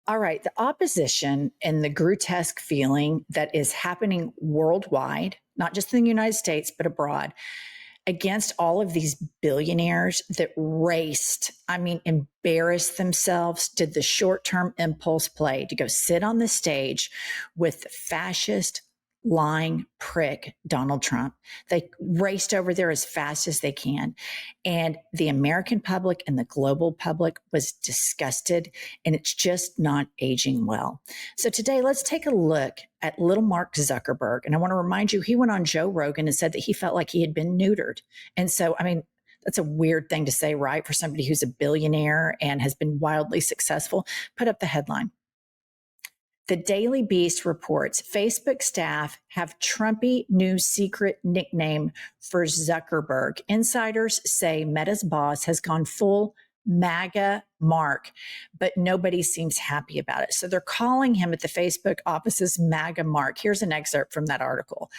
All right. The opposition and the grotesque feeling that is happening worldwide, not just in the United States, but abroad, against all of these billionaires that embarrassed themselves, did the short term impulse play to go sit on the stage with the fascist, lying prick Donald Trump. They raced over there as fast as they can. And the American public and the global public was disgusted, and it's just not aging well. So today, let's take a look at little Mark Zuckerberg. And I want to remind you, he went on Joe Rogan and said that he felt like he had been neutered. And so, that's a weird thing to say, right? For somebody who's a billionaire and has been wildly successful. Put up the headline. The Daily Beast reports Facebook staff have Trumpy new secret nickname for Zuckerberg. Insiders say Meta's boss has gone full MAGA Mark, but nobody seems happy about it. So they're calling him at the Facebook offices MAGA Mark. Here's an excerpt from that article.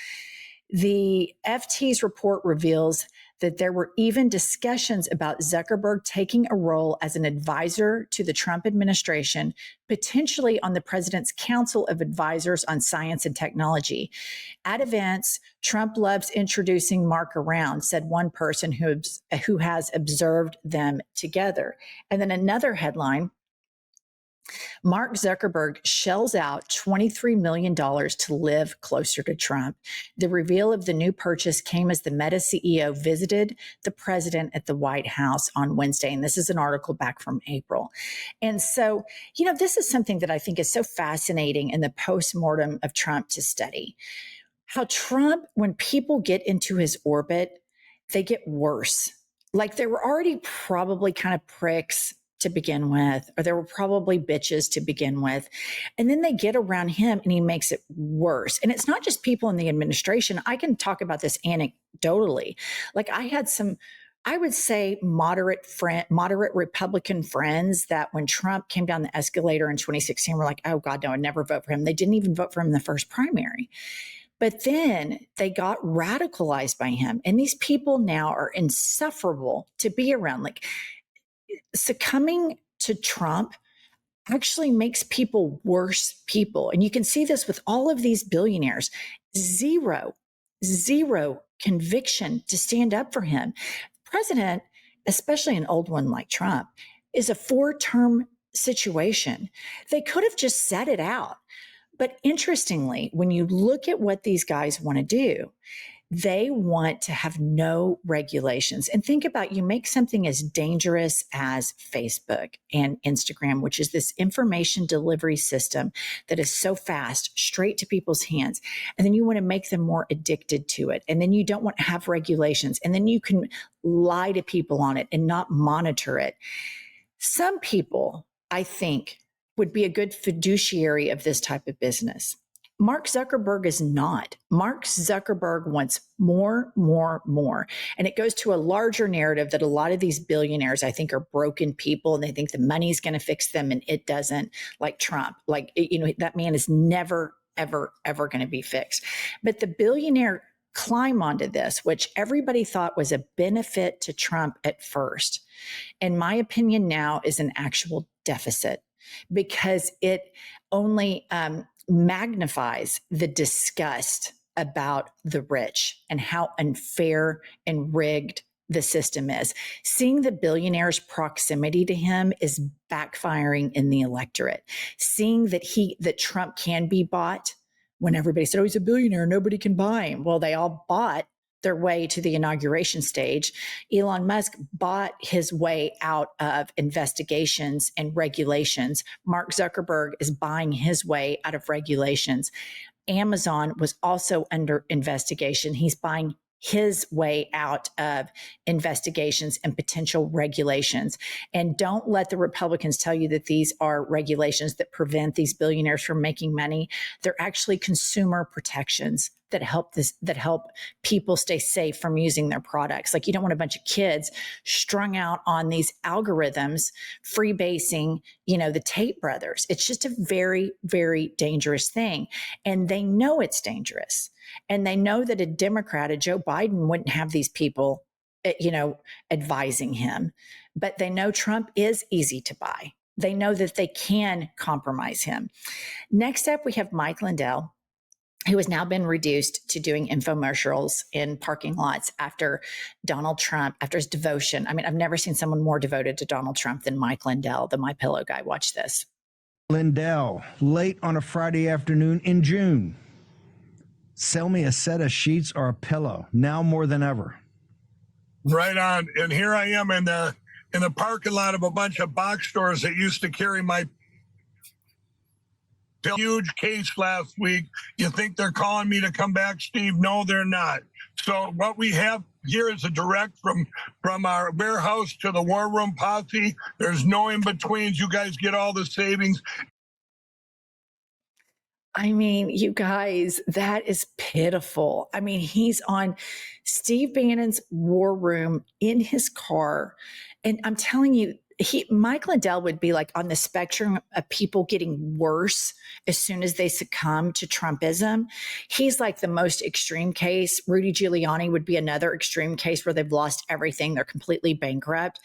The FT's report reveals that there were even discussions about Zuckerberg taking a role as an advisor to the Trump administration, potentially on the president's Council of Advisors on Science and Technology. At events, Trump loves introducing Mark around, said one person who has observed them together. And then another headline, Mark Zuckerberg shells out $23 million to live closer to Trump. The reveal of the new purchase came as the Meta CEO visited the president at the White House on Wednesday. And this is an article back from April. And so, this is something that I think is so fascinating in the postmortem of Trump to study. How Trump, when people get into his orbit, they get worse. Like they were already probably kind of pricks to begin with, or there were probably bitches to begin with. And then they get around him and he makes it worse. And it's not just people in the administration. I can talk about this anecdotally. Like I had some, I would say moderate Republican friends that when Trump came down the escalator in 2016, were like, oh God, no, I'd never vote for him. They didn't even vote for him in the first primary. But then they got radicalized by him. And these people now are insufferable to be around. Like, succumbing to Trump actually makes people worse people. And you can see this with all of these billionaires. Zero conviction to stand up for him. The president, especially an old one like Trump, is a 4-term situation. They could have just sat it out. But interestingly, when you look at what these guys want to do, they want to have no regulations. And think about, you make something as dangerous as Facebook and Instagram, which is this information delivery system that is so fast, straight to people's hands. And then you want to make them more addicted to it. And then you don't want to have regulations. And then you can lie to people on it and not monitor it. Some people, I think, would be a good fiduciary of this type of business. Mark Zuckerberg is not. Mark Zuckerberg wants more. And it goes to a larger narrative that a lot of these billionaires, I think, are broken people and they think the money's going to fix them, and it doesn't, like Trump. That man is never, ever going to be fixed. But the billionaire climb onto this, which everybody thought was a benefit to Trump at first, in my opinion now is an actual deficit, because it only magnifies the disgust about the rich and how unfair and rigged the system is. Seeing the billionaire's proximity to him is backfiring in the electorate. Seeing that Trump can be bought, when everybody said, oh, he's a billionaire, nobody can buy him. Well, they all bought their way to the inauguration stage. Elon Musk bought his way out of investigations and regulations. Mark Zuckerberg is buying his way out of regulations. Amazon was also under investigation. He's buying his way out of investigations and potential regulations. And don't let the Republicans tell you that these are regulations that prevent these billionaires from making money. They're actually consumer protections that help people stay safe from using their products. Like, you don't want a bunch of kids strung out on these algorithms, freebasing, the Tate brothers. It's just a very, very dangerous thing. And they know it's dangerous. And they know that a Democrat, a Joe Biden, wouldn't have these people, advising him. But they know Trump is easy to buy, They know that they can compromise him. Next up, we have Mike Lindell, who has now been reduced to doing infomercials in parking lots after Donald Trump, after his devotion. I mean, I've never seen someone more devoted to Donald Trump than Mike Lindell, the My Pillow guy. Watch this. Lindell, late on a Friday afternoon in June. Sell me a set of sheets or a pillow, now more than ever. Right on. And here I am in the parking lot of a bunch of box stores that used to carry my huge case last week. You think they're calling me to come back, Steve? No, they're not. So what we have here is a direct from our warehouse to the War Room posse. There's no in-betweens. You guys get all the savings. I mean, you guys, that is pitiful. I mean, he's on Steve Bannon's War Room in his car. And I'm telling you, Mike Lindell would be like on the spectrum of people getting worse as soon as they succumb to Trumpism. He's like the most extreme case. Rudy Giuliani would be another extreme case where they've lost everything. They're completely bankrupt.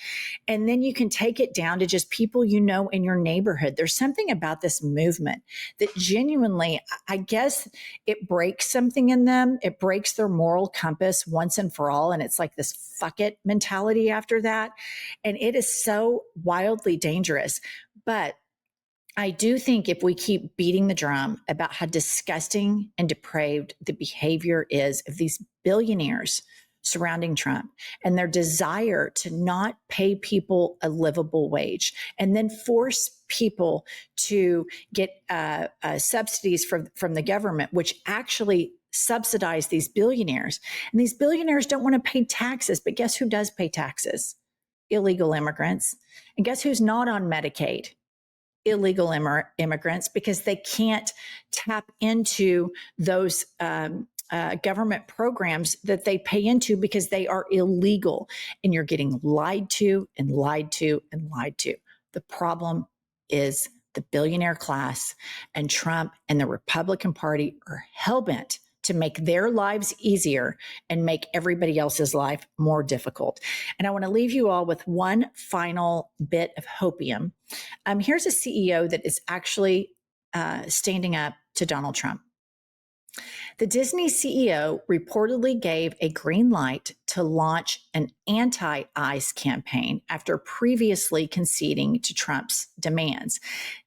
And then you can take it down to just people you know in your neighborhood. There's something about this movement that genuinely, I guess it breaks something in them. It breaks their moral compass once and for all. And it's like this fuck it mentality after that. And it is so wildly dangerous. But I do think if we keep beating the drum about how disgusting and depraved the behavior is of these billionaires surrounding Trump and their desire to not pay people a livable wage and then force people to get subsidies from the government, which actually subsidize these billionaires. And these billionaires don't want to pay taxes, but guess who does pay taxes? Illegal immigrants. And guess who's not on Medicaid? Illegal immigrants, because they can't tap into those government programs that they pay into because they are illegal. And you're getting lied to and lied to and lied to. The problem is the billionaire class, and Trump and the Republican Party are hellbent to make their lives easier and make everybody else's life more difficult. And I want to leave you all with one final bit of hopium. Here's a CEO that is actually standing up to Donald Trump. The Disney CEO reportedly gave a green light to launch an anti-ICE campaign after previously conceding to Trump's demands.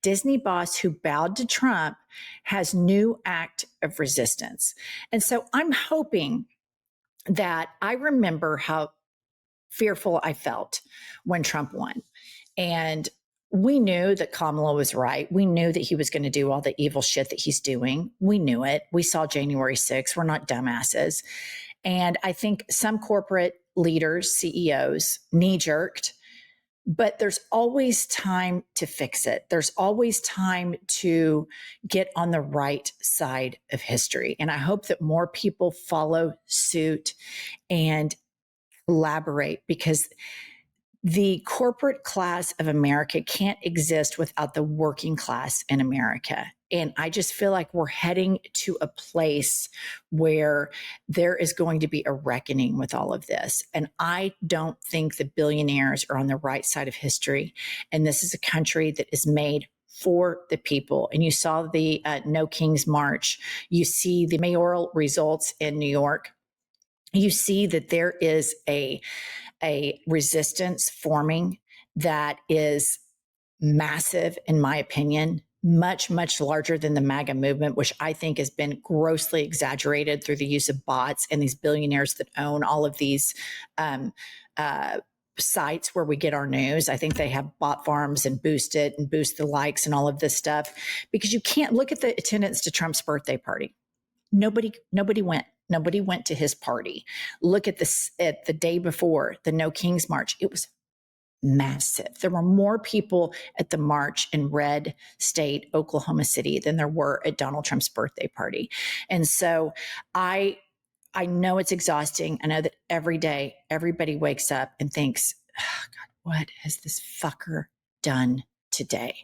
Disney boss who bowed to Trump has new act of resistance. And so I'm hoping that I remember how fearful I felt when Trump won. And we knew that Kamala was right. We knew that he was going to do all the evil shit that he's doing. We knew it. We saw January 6th. We're not dumbasses. And I think some corporate leaders, CEOs, knee-jerked, but there's always time to fix it. There's always time to get on the right side of history. And I hope that more people follow suit and collaborate, because the corporate class of America can't exist without the working class in America. And I just feel like we're heading to a place where there is going to be a reckoning with all of this. And I don't think the billionaires are on the right side of history. And this is a country that is made for the people. And you saw the No Kings March. You see the mayoral results in New York. You see that there is a resistance forming that is massive, in my opinion, much, much larger than the MAGA movement, which I think has been grossly exaggerated through the use of bots and these billionaires that own all of these sites where we get our news. I think they have bot farms and Boost It and Boost the likes and all of this stuff, because you can't look at the attendance to Trump's birthday party. Nobody went. Nobody went to his party. Look at this at the day before the No Kings March. It was massive. There were more people at the march in red state, Oklahoma City, than there were at Donald Trump's birthday party. And so I know it's exhausting. I know that every day everybody wakes up and thinks, oh, God, what has this fucker done today?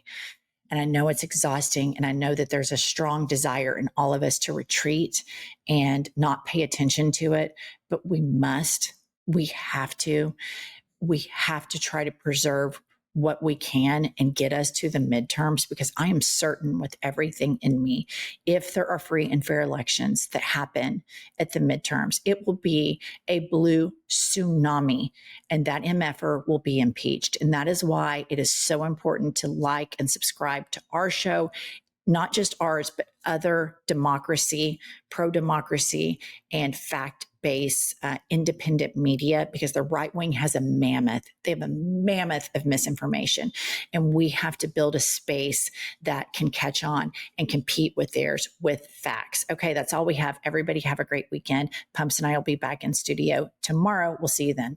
And I know it's exhausting. And I know that there's a strong desire in all of us to retreat and not pay attention to it. But we have to try to preserve what we can and get us to the midterms, because I am certain with everything in me, if there are free and fair elections that happen at the midterms, it will be a blue tsunami, and that MFer will be impeached. And that is why it is so important to like and subscribe to our show, not just ours, but other democracy, pro-democracy, and fact-based independent media, because the right wing has a mammoth. They have a mammoth of misinformation. And we have to build a space that can catch on and compete with theirs with facts. Okay, that's all we have. Everybody have a great weekend. Pumps and I will be back in studio tomorrow. We'll see you then.